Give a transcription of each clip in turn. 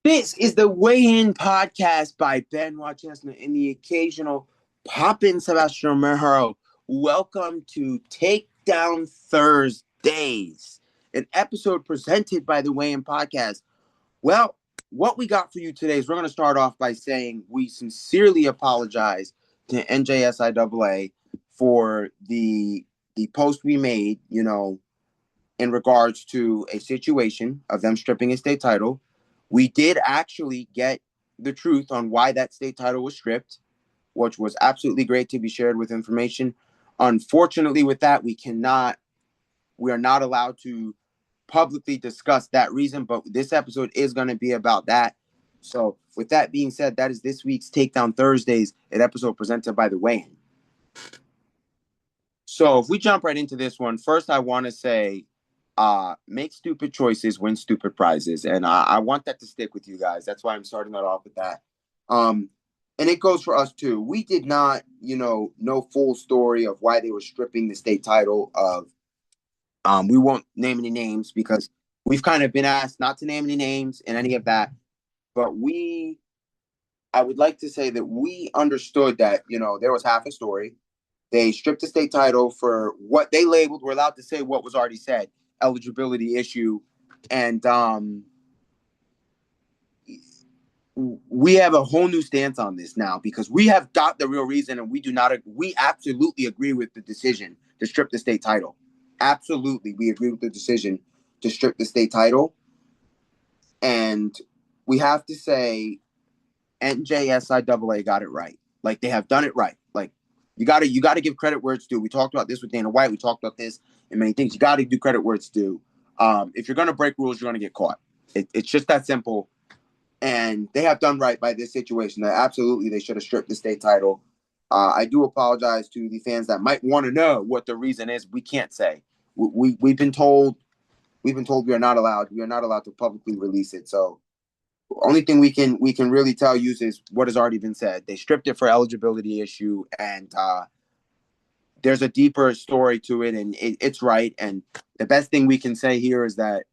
This is the Weigh-In podcast by Ben Chestnut and the occasional Poppin' Sebastian Romero. Welcome to Takedown Thursdays, an episode presented by the Weigh-In podcast. Well, what we got for you today is we're going to start off by saying we sincerely apologize to NJSIAA for the post we made, in regards to a situation of them stripping a state title. We did actually get the truth on why that state title was stripped, which was absolutely great to be shared with information. Unfortunately, with that, we are not allowed to publicly discuss that reason, but this episode is going to be about that. So, with that being said, that is this week's Takedown Thursdays, an episode presented by the Weigh-In. So, if we jump right into this one, first I want to say make stupid choices, win stupid prizes. And I want that to stick with you guys. That's why I'm starting that off with that. And it goes for us too. We did not, know full story of why they were stripping the state title of, we won't name any names because we've kind of been asked not to name any names and any of that. But I would like to say that we understood that, there was half a story. They stripped the state title for what they labeled. We're allowed to say what was already said, eligibility issue. And we have a whole new stance on this now because we have got the real reason, and we absolutely agree with the decision to strip the state title. Absolutely, we agree with the decision to strip the state title. And we have to say NJSIAA got it right. Like, they have done it right. Like, you gotta give credit where it's due. We talked about this with Dana White. We talked about this in many things. You gotta do credit where it's due. If you're gonna break rules, you're gonna get caught. It's just that simple. And they have done right by this situation. That absolutely they should have stripped the state title. I do apologize to the fans that might want to know what the reason is. We can't say. We've been told we are not allowed. We are not allowed to publicly release it. So only thing we can really tell you is what has already been said. They stripped it for eligibility issue, and there's a deeper story to it, and it's right. And the best thing we can say here is that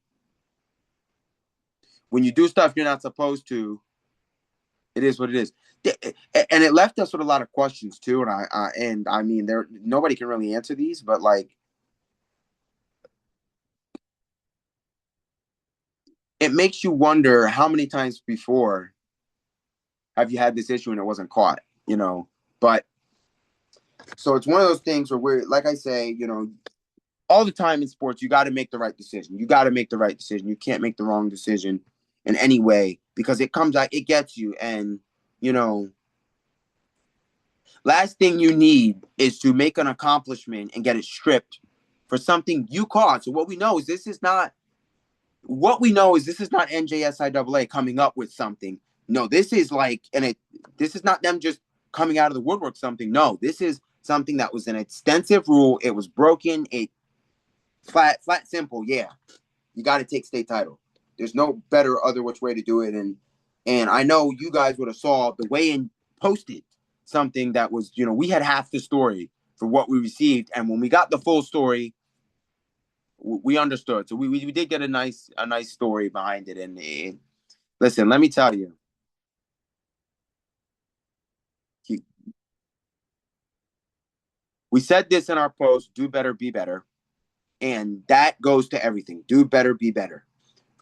when you do stuff you're not supposed to, it is what it is. And it left us with a lot of questions too. And I mean, nobody can really answer these, but like, it makes you wonder how many times before have you had this issue and it wasn't caught, But so it's one of those things where like I say, all the time in sports, you got to make the right decision. You got to make the right decision. You can't make the wrong decision in any way because it comes out, it gets you. And, last thing you need is to make an accomplishment and get it stripped for something you caused. So what we know is this is not NJSIAA coming up with something. No, this is like, this is not them just coming out of the woodwork something. No, this is something that was an extensive rule. It was broken. It flat, simple. Yeah, you got to take state title. There's no better other which way to do it. And I know you guys would have saw the Weigh-In posted something that was, we had half the story for what we received. And when we got the full story, we understood. So we did get a nice story behind it. And listen, let me tell you, we said this in our post: do better, be better, and that goes to everything. Do better, be better.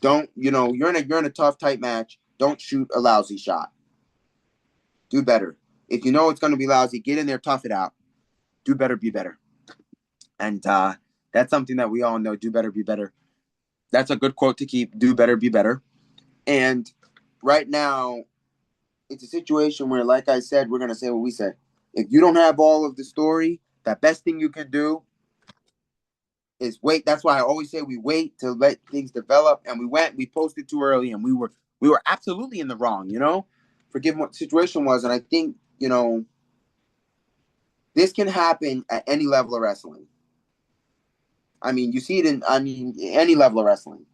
Don't, you're in a tough, tight match. Don't shoot a lousy shot. Do better. If you know it's going to be lousy, get in there, tough it out. Do better, be better. And that's something that we all know. Do better, be better. That's a good quote to keep. Do better, be better. And right now, it's a situation where, like I said, we're going to say what we said. If you don't have all of the story, the best thing you can do is wait. That's why I always say we wait to let things develop. And we posted too early, and we were absolutely in the wrong, forgive what the situation was. And I think, this can happen at any level of wrestling. I mean, you see it in, any level of wrestling.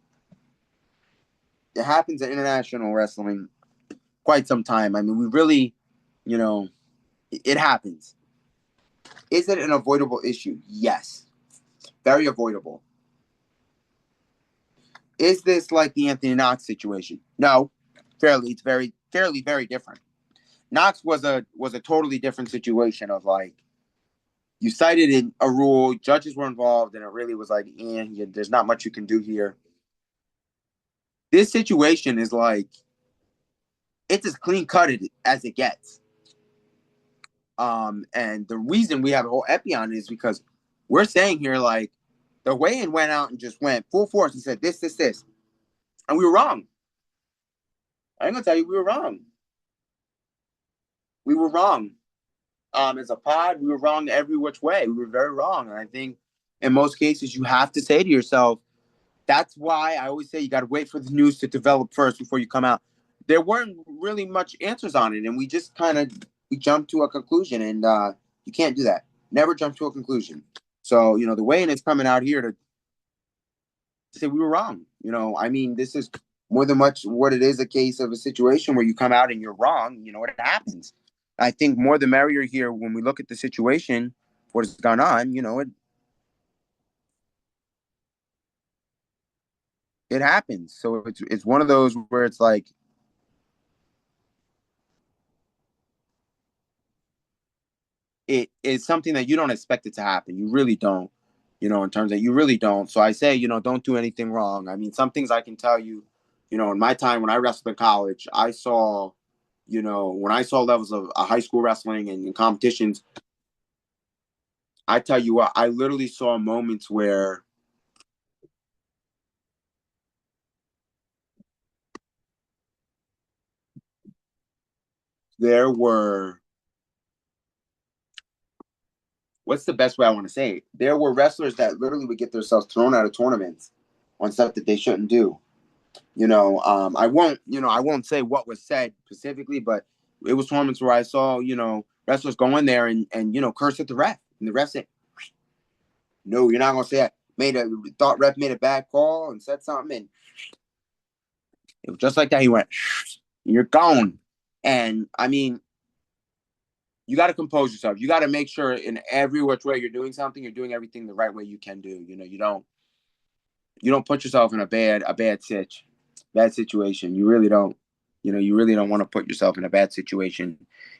It happens at international wrestling quite some time. I mean, we really, it happens. Is it an avoidable issue? Yes. Very avoidable. Is this like the Anthony Knox situation? No. very different. Knox was a totally different situation of like, you cited in a rule, judges were involved, and it really was like, there's not much you can do here. This situation is like, it's as clean cut as it gets. And the reason we have a whole epi on it is because we're saying here, like, the weigh-in went out and just went full force and said this, and we were wrong. I ain't gonna tell you we were wrong. We were wrong. As a pod, we were wrong every which way. We were very wrong, and I think in most cases you have to say to yourself, that's why I always say you got to wait for the news to develop first before you come out. There weren't really much answers on it, and we just we jumped to a conclusion, and you can't do that. Never jump to a conclusion. So, the weigh-in is coming out here to say we were wrong. I mean, this is more than much what it is, a case of a situation where you come out and you're wrong. It happens. I think more the merrier here when we look at the situation, what has gone on, it happens. So it's one of those where it's like, it is something that you don't expect it to happen. You really don't, in terms of you really don't. So I say, don't do anything wrong. I mean, some things I can tell you, in my time when I wrestled in college, I saw, when I saw levels of high school wrestling and in competitions, I tell you what, I literally saw moments where there were, what's the best way I want to say it? There were wrestlers that literally would get themselves thrown out of tournaments on stuff that they shouldn't do. I won't say what was said specifically, but it was tournaments where I saw, wrestlers go in there and curse at the ref. And the ref said, no, you're not going to say that. Thought ref made a bad call and said something. And it was just like that. He went, you're gone. And I mean, you got to compose yourself. You got to make sure in every which way you're doing something, you're doing everything the right way you can do. You don't put yourself in a bad situation. You really don't. You really don't want to put yourself in a bad situation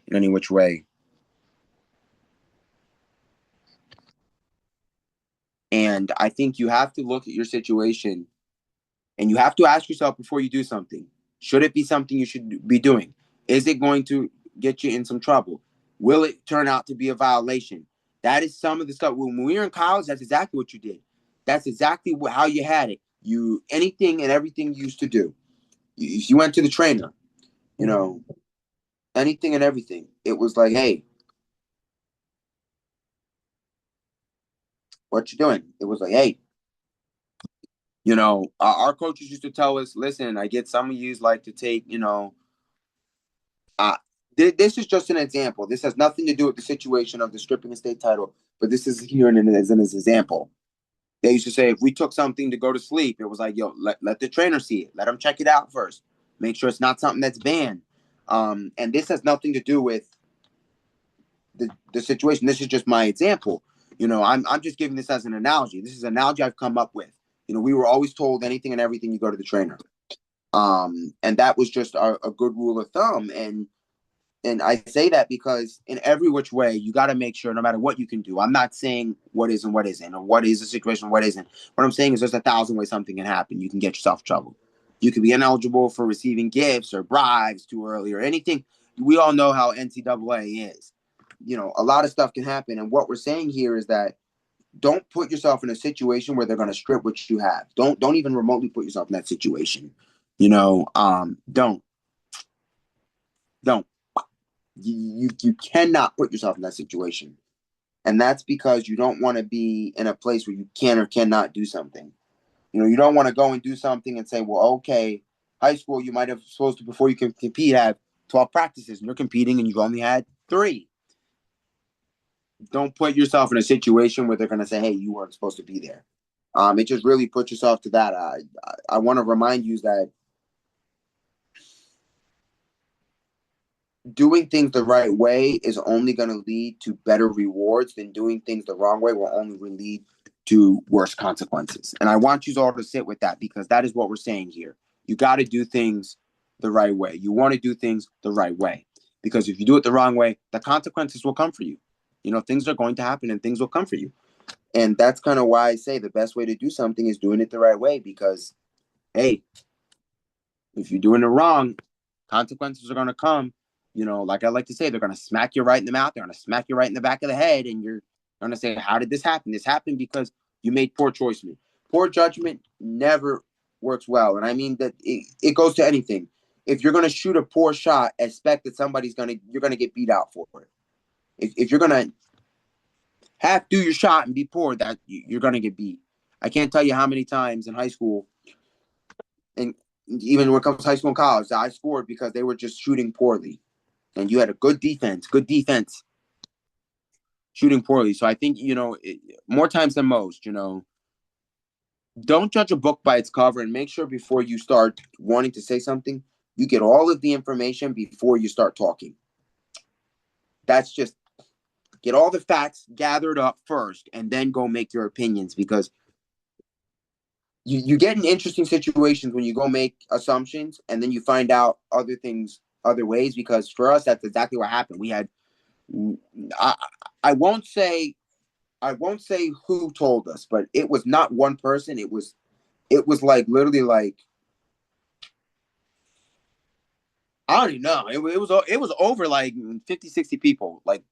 in any which way. And I think you have to look at your situation and you have to ask yourself before you do something, should it be something you should be doing? Is it going to get you in some trouble? Will it turn out to be a violation? That is some of the stuff. When we were in college, that's exactly what you did. That's exactly how you had it. Anything and everything you used to do. You went to the trainer, anything and everything. It was like, hey, what you doing? It was like, hey, our coaches used to tell us, listen, I get some of you like to take, this is just an example. This has nothing to do with the situation of the stripping a state title, but this is here as an example. They used to say, if we took something to go to sleep, it was like, yo, let the trainer see it. Let them check it out first. Make sure it's not something that's banned. And this has nothing to do with the situation. This is just my example. I'm just giving this as an analogy. This is an analogy I've come up with. We were always told anything and everything, you go to the trainer. And that was just a good rule of thumb. And I say that because in every which way, you got to make sure no matter what you can do. I'm not saying what is and what isn't, or what is the situation, what isn't. What I'm saying is there's 1,000 ways something can happen. You can get yourself in trouble. You could be ineligible for receiving gifts or bribes too early or anything. We all know how NCAA is. A lot of stuff can happen. And what we're saying here is that don't put yourself in a situation where they're going to strip what you have. Don't even remotely put yourself in that situation. Don't. You cannot put yourself in that situation. And that's because you don't want to be in a place where you can or cannot do something. You don't want to go and do something and say, well, okay, high school, you might have supposed to, before you can compete, have 12 practices and you're competing and you've only had 3. Don't put yourself in a situation where they're going to say, hey, you weren't supposed to be there. It just really puts yourself to that. I want to remind you that doing things the right way is only going to lead to better rewards than doing things the wrong way will only lead to worse consequences. And I want you all to sit with that because that is what we're saying here. You got to do things the right way. You want to do things the right way. Because if you do it the wrong way, the consequences will come for you. Things are going to happen and things will come for you. And that's kind of why I say the best way to do something is doing it the right way. Because, hey, if you're doing it wrong, consequences are going to come. Like I like to say, they're going to smack you right in the mouth. They're going to smack you right in the back of the head. And you're going to say, how did this happen? This happened because you made poor choices. Poor judgment never works well. And I mean that it goes to anything. If you're going to shoot a poor shot, expect that you're going to get beat out for it. If you're going to half do your shot and be poor, that you're going to get beat. I can't tell you how many times in high school, and even when it comes to high school and college, I scored because they were just shooting poorly. And you had a good defense, shooting poorly. So I think, more times than most, don't judge a book by its cover, and make sure before you start wanting to say something, you get all of the information before you start talking. That's just get all the facts gathered up first and then go make your opinions, because you get in interesting situations when you go make assumptions and then you find out other things, other ways, because for us, that's exactly what happened. We had, I won't say who told us, but it was not one person. It was like literally like, I don't even know. It was over like 50, 60 people like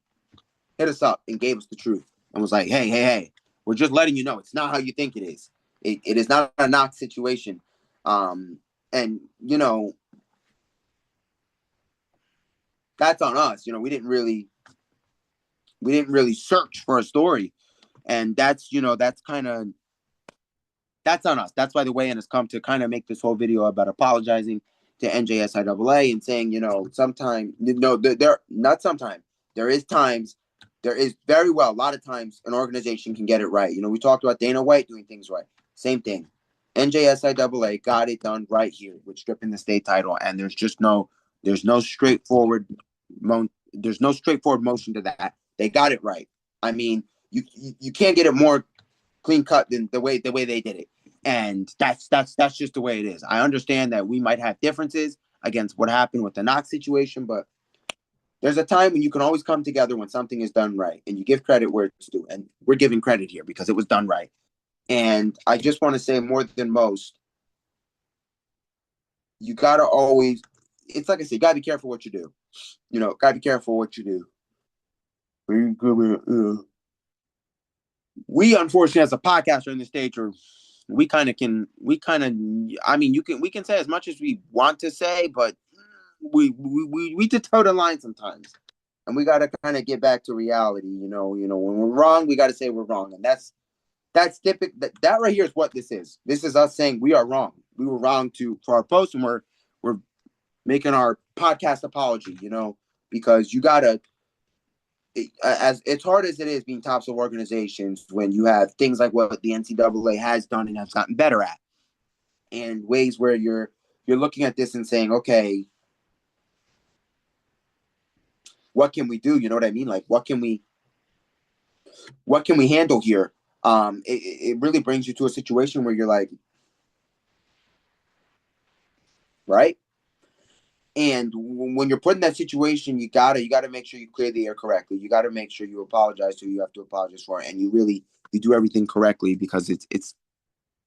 hit us up and gave us the truth and was like, hey, we're just letting you know it's not how you think it is. It is not a knock situation. And that's on us. We didn't really search for a story. And that's on us. That's why the weigh-in has come to kind of make this whole video about apologizing to NJSIAA and saying, there is very well, a lot of times an organization can get it right. We talked about Dana White doing things right. Same thing. NJSIAA got it done right here with stripping the state title. And there's no straightforward motion to that. They got it right. I mean, you can't get it more clean cut than the way they did it. And that's just the way it is. I understand that we might have differences against what happened with the Knox situation, but there's a time when you can always come together when something is done right, and you give credit where it's due. And we're giving credit here because it was done right. And I just want to say, more than most, you gotta always, it's like I said, you gotta be careful what you do. Gotta be careful what you do. We unfortunately, as a podcaster in the stage, we kind of I mean, we can say as much as we want to say, but we toe the line sometimes, and we got to kind of get back to reality. When we're wrong, we got to say we're wrong, and that's typical. That right here is what this is. This is us saying we are wrong. We were wrong for our post, and we're making our podcast apology. Because you gotta. As hard as it is being tops of organizations, when you have things like what the NCAA has done and has gotten better at, and ways where you're looking at this and saying, okay, what can we do? You know what I mean? Like, what can we handle here? It really brings you to a situation where you're like, right? And when you're put in that situation, you gotta make sure you clear the air correctly. You gotta make sure you apologize to who you have to apologize for, and you do everything correctly, because it's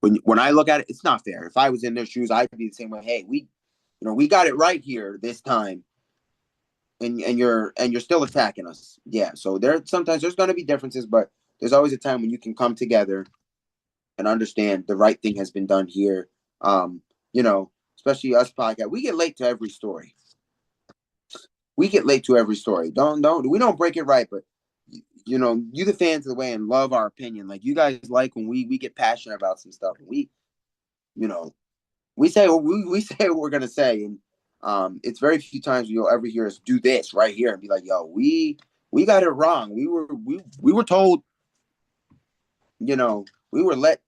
when I look at it, it's not fair. If I was in their shoes, I'd be the same way. Hey, we got it right here this time, and you're still attacking us. Yeah. So sometimes there's gonna be differences, but there's always a time when you can come together and understand the right thing has been done here. Especially us podcast, we get late to every story. We don't break it right, but you the fans of the way and love our opinion. Like, you guys like when we get passionate about some stuff. We say what we're gonna say, and it's very few times you'll ever hear us do this right here and be like, "Yo, we got it wrong. We were told, we were let."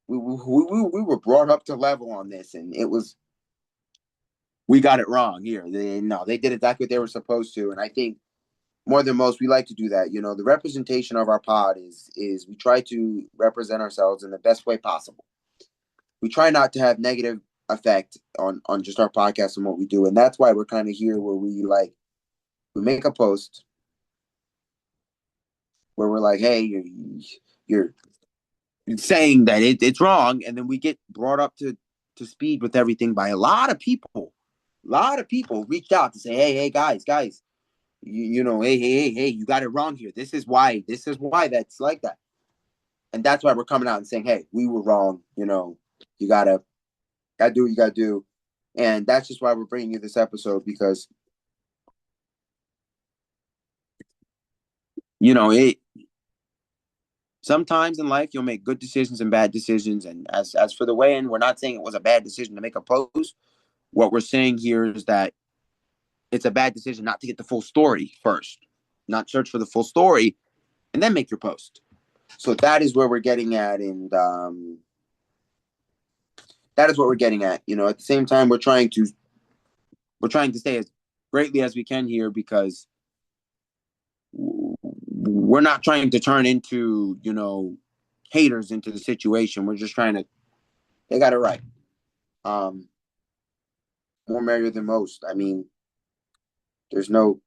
We were brought up to level on this, and we got it wrong here. They did exactly what they were supposed to, and I think more than most, we like to do that. The representation of our pod is we try to represent ourselves in the best way possible. We try not to have negative effect on just our podcast and what we do, and that's why we're kind of here where we make a post where we're like, hey, you're saying that it's wrong, and then we get brought up to speed with everything by a lot of people. A lot of people reached out to say, hey, guys, hey, you got it wrong here. This is why that's like that. And that's why we're coming out and saying, hey, we were wrong. You gotta do what you gotta do. And that's just why we're bringing you this episode, because it sometimes in life you'll make good decisions and bad decisions. And as for the weigh-in, we're not saying it was a bad decision to make a post. What we're saying here is that it's a bad decision not to get the full story first, not search for the full story and then make your post. So that is where we're getting at, and that is what we're getting at. At the same time, we're trying to stay as greatly as we can here, because we're not trying to turn into haters into the situation. We're just trying to. They got it right. More merrier than most. I mean, there's no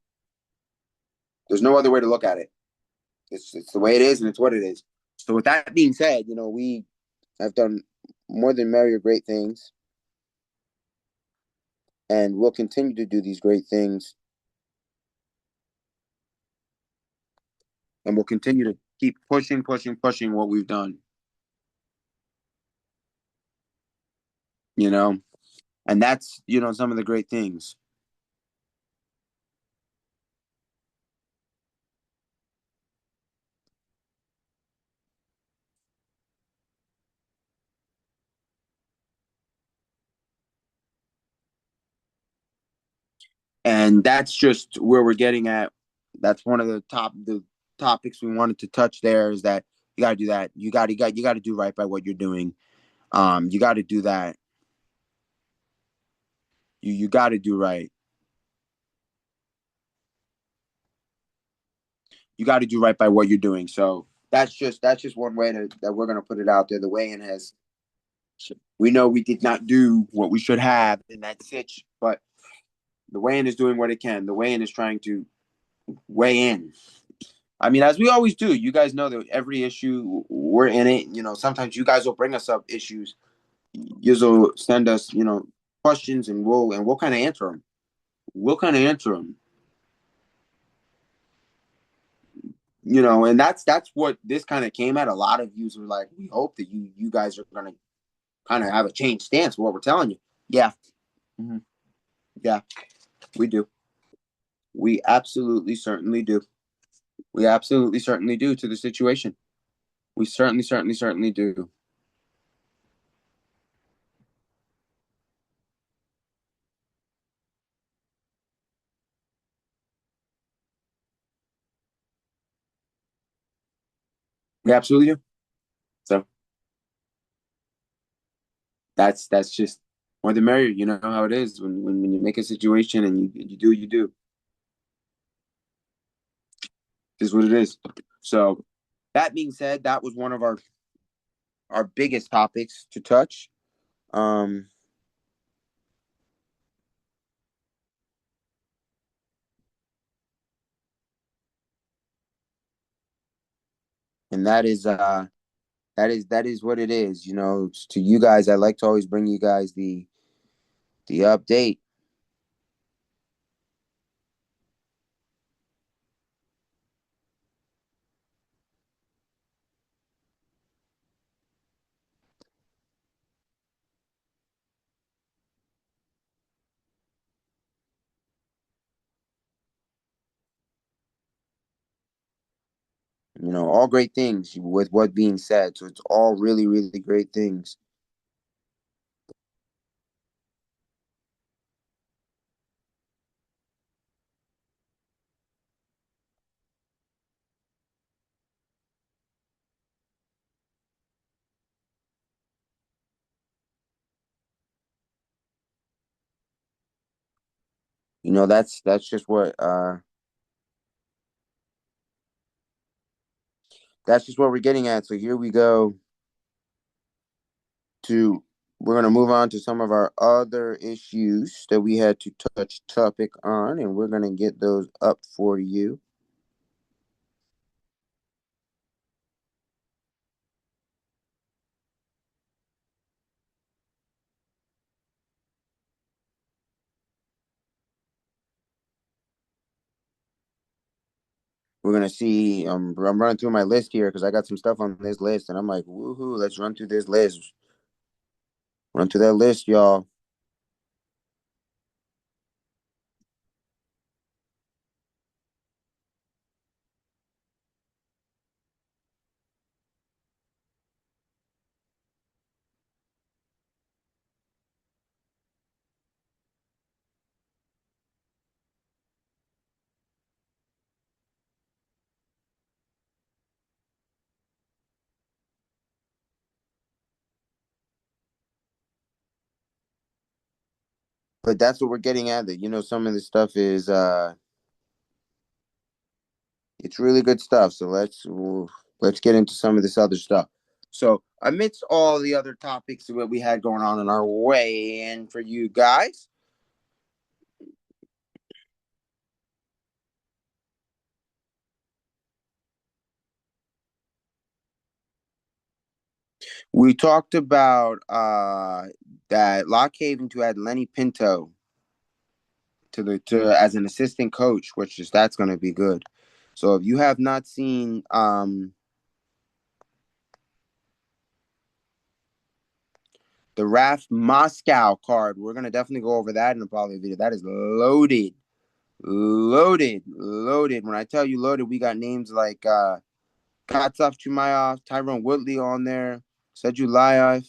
other way to look at it. It's the way it is, and it's what it is. So with that being said, we have done more than merrier great things, and we'll continue to do these great things, and we'll continue to keep pushing what we've done. And that's some of the great things. And that's just where we're getting at. That's one of the topics we wanted to touch there, is that you got to do that. You got to do right by what you're doing. You got to do that. You got to do right. You got to do right by what you're doing. So that's just one way that we're gonna put it out there. The weigh-in has. We know we did not do what we should have in that sitch, but the weigh-in is doing what it can. The weigh-in is trying to weigh in. I mean, as we always do. You guys know that every issue we're in it. Sometimes you guys will bring us up issues. You'll send us, questions, and we'll kind of answer them. We'll kind of answer them. And that's what this kind of came at. A lot of you were like, we hope that you guys are gonna kind of have a changed stance with what we're telling you. Yeah. Mm-hmm. Yeah, we do. We absolutely certainly do. We absolutely certainly do to the situation. We certainly do. We absolutely do. So that's just more the merrier. You know how it is when you make a situation and you do what you do. This is what it is. So that being said, that was one of our biggest topics to touch. Um, and that is what it is. To you guys, I like to always bring you guys the update. All great things with what being said. So it's all really, really great things. That's just what we're getting at. So here we go to We're going to move on to some of our other issues that we had to touch topic on, and we're going to get those up for you. We're going to see, I'm running through my list here because I got some stuff on this list, and I'm like, woohoo, let's run through this list. Run through that list, y'all. But that's what we're getting at. That some of this stuff is it's really good stuff. So let's get into some of this other stuff. So amidst all the other topics that we had going on in our way, and for you guys, we talked about that Lock Haven to add Lenny Pinto to as an assistant coach, which is that's going to be good. So if you have not seen the RAF Moscow card, we're going to definitely go over that in a probably video. That is loaded. Loaded. When I tell you loaded, we got names like Katsov Chumayov, Tyrone Woodley on there, Seju Layev,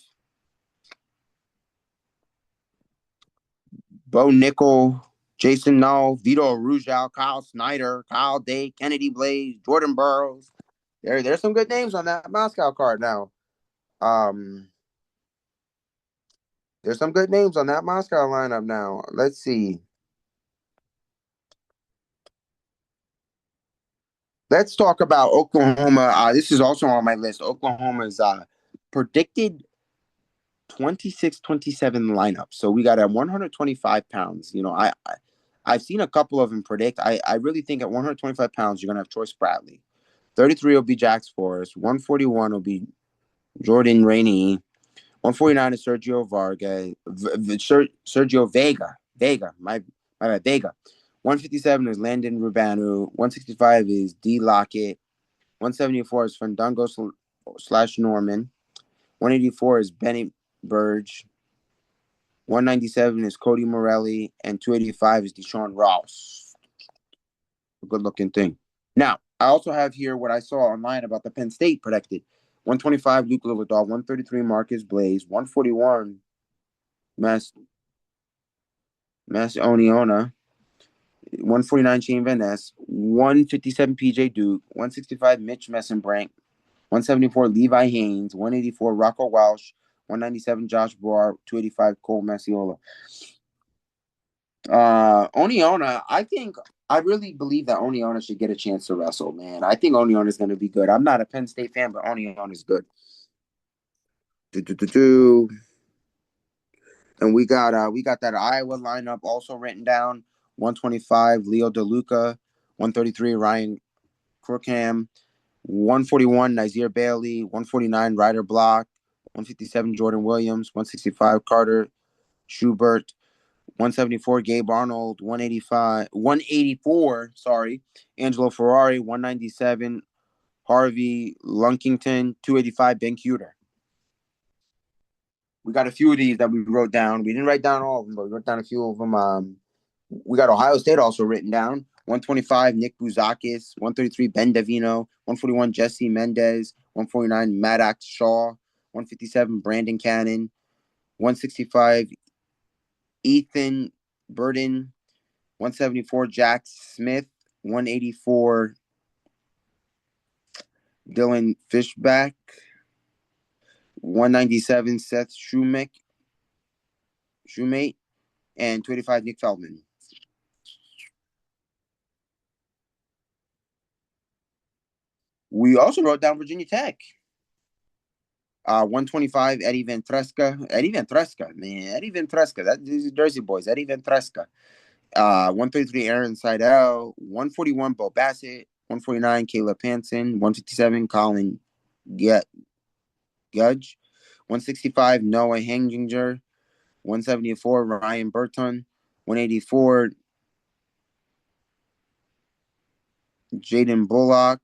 Bo Nickel, Jason Null, Vito Rujal, Kyle Snyder, Kyle Day, Kennedy Blaze, Jordan Burroughs. There's some good names on that Moscow card now. Um, there's some good names on that Moscow lineup now. Let's see. Let's talk about Oklahoma. This is also on my list. Oklahoma's predicted 26-27 lineup. So we got at 125 pounds. I've seen a couple of them predict. I really think at 125 pounds, you're going to have Troy Spradley. 33 will be Jax Forrest. 141 will be Jordan Rainey. 149 is Sergio Vargas. Sergio Vega. My bad. Vega. 157 is Landon Rubanu. 165 is D. Lockett. 174 is Fandango / Norman. 184 is Benny Burge. 197 is Cody Morelli. And 285 is Deshaun Ross. A good looking thing. Now, I also have here what I saw online about the Penn State predicted. 125 Luke Liverdahl. 133 Marcus Blaze. 141 Mass Oniona. 149 Shane Van Ness. 157 PJ Duke. 165 Mitch Messenbrink. 174 Levi Haynes, 184 Rocco Walsh, 197 Josh Bohr, 285 Cole Massiola. Oniona, I really believe that Oniona should get a chance to wrestle, man. I think Oniona is going to be good. I'm not a Penn State fan, but Oniona is good. And we got that Iowa lineup also written down. 125 Leo DeLuca, 133 Ryan Crookham, 141 Nazir Bailey, 149 Ryder Block, 157 Jordan Williams, 165 Carter Schubert, 174 Gabe Arnold, 184, sorry, Angelo Ferrari, 197 Harvey Lunkington, 285 Ben Cuter. We got a few of these that we wrote down. We didn't write down all of them, but we wrote down a few of them. We got Ohio State also written down. 125 Nick Bouzakis, 133 Ben Davino, 141 Jesse Mendez, 149 Maddox Shaw, 157 Brandon Cannon, 165 Ethan Burden, 174 Jack Smith, 184 Dylan Fishback, 197 Seth Shoemate, and 285 Nick Feldman. We also wrote down Virginia Tech. 125, Eddie Ventresca. Eddie Ventresca, man. Eddie Ventresca. These are Jersey boys. Eddie Ventresca. 133, Aaron Seidel. 141, Bo Bassett. 149, Caleb Hansen. 157, Colin Gudge. 165, Noah Hanginger. 174, Ryan Burton. 184, Jaden Bullock.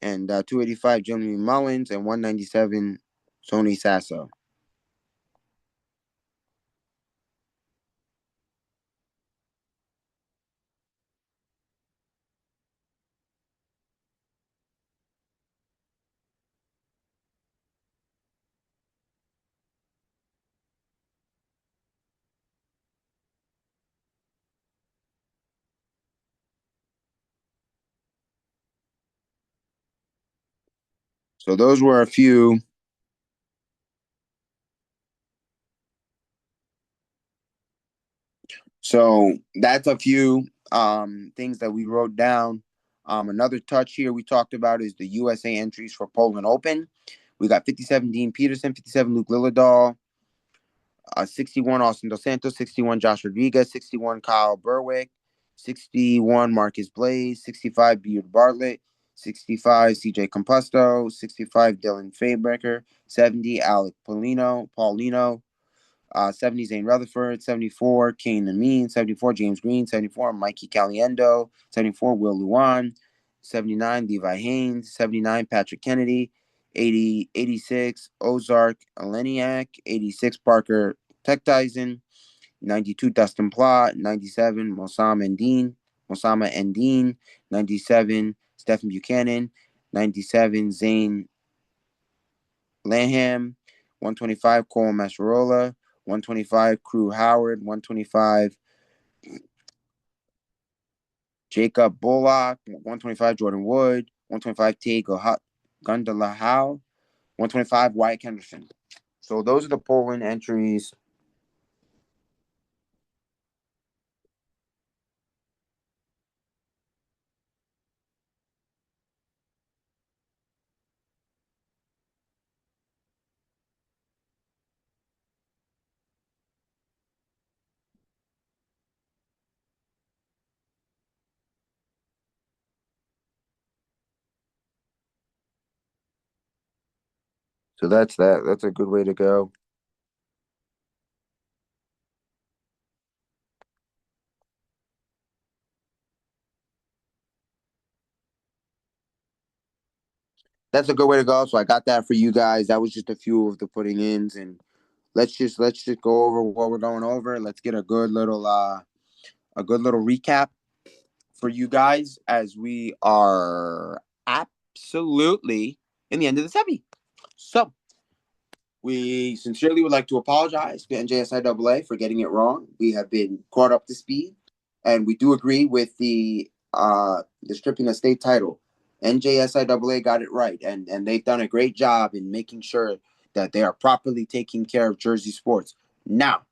And 285, Jeremy Mullins. And 197, Tony Sasso. So those were a few. So that's a few things that we wrote down. Another touch here we talked about is the USA entries for Poland Open. We got 57 Dean Peterson, 57 Luke Lillidahl, 61 Austin Dos Santos, 61 Josh Rodriguez, 61 Kyle Berwick, 61 Marcus Blaze, 65 Beard Bartlett, 65 CJ Composto, 65 Dylan Fabecker, 70 Alec Paulino, 70 Zane Rutherford, 74 Kane Amin, 74 James Green, 74 Mikey Caliendo, 74 Will Luan, 79 Levi Haynes, 79 Patrick Kennedy, 80 86 Ozark Aleniak, 86 Parker Techtyson, 92 Dustin Plott, 97 Mosama Endine, 97 Stephen Buchanan, 97 Zane Lanham, 125 Cole Masharola, 125 Crew Howard, 125 Jacob Bullock, 125 Jordan Wood, 125 T. Gundalahau, 125 Wyatt Henderson. So those are the Poland entries. So that's that. That's a good way to go. That's a good way to go. So I got that for you guys. That was just a few of the putting ins, and let's just go over what we're going over. Let's get a good little recap for you guys as we are absolutely in the end of the semi. So we sincerely would like to apologize to NJSIAA for getting it wrong. We have been caught up to speed, and we do agree with the stripping a state title. NJSIAA got it right, and they've done a great job in making sure that they are properly taking care of Jersey sports. Now,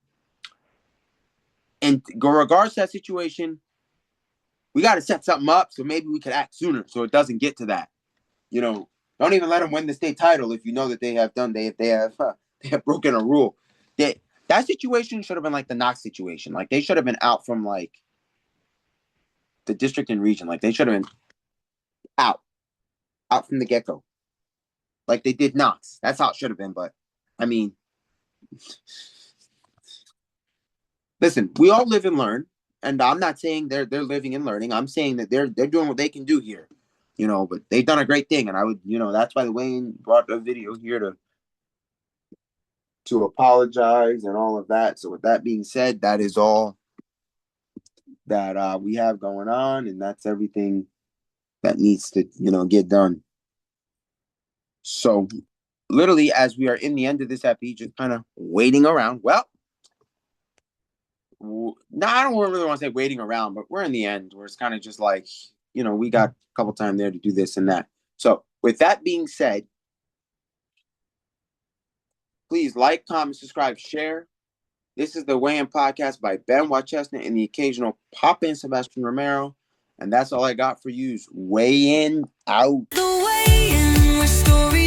in regards to that situation, we got to set something up so maybe we could act sooner so it doesn't get to that. You know, don't even let them win the state title if you know that they have broken a rule. That situation should have been like the Knox situation. Like they should have been out from like the district and region. Like they should have been out, out from the get go. Like they did Knox. That's how it should have been. But I mean, listen, we all live and learn, and I'm not saying they're living and learning. I'm saying that they're doing what they can do here. You know, but they've done a great thing, and I would, that's why the Wayne brought the video here to apologize and all of that. So with that being said, that is all that we have going on, and that's everything that needs to get done. So literally, as we are in the end of this epi, just kind of waiting around. Well, no, I don't really want to say waiting around, but we're in the end where it's kind of just like we got a couple time there to do this and that. So with that being said, please like, comment, subscribe, share. This is the Weigh In Podcast by Ben Wachesna and the occasional pop in Sebastian Romero. And that's all I got for you. Weigh in out. The weigh-in, where stories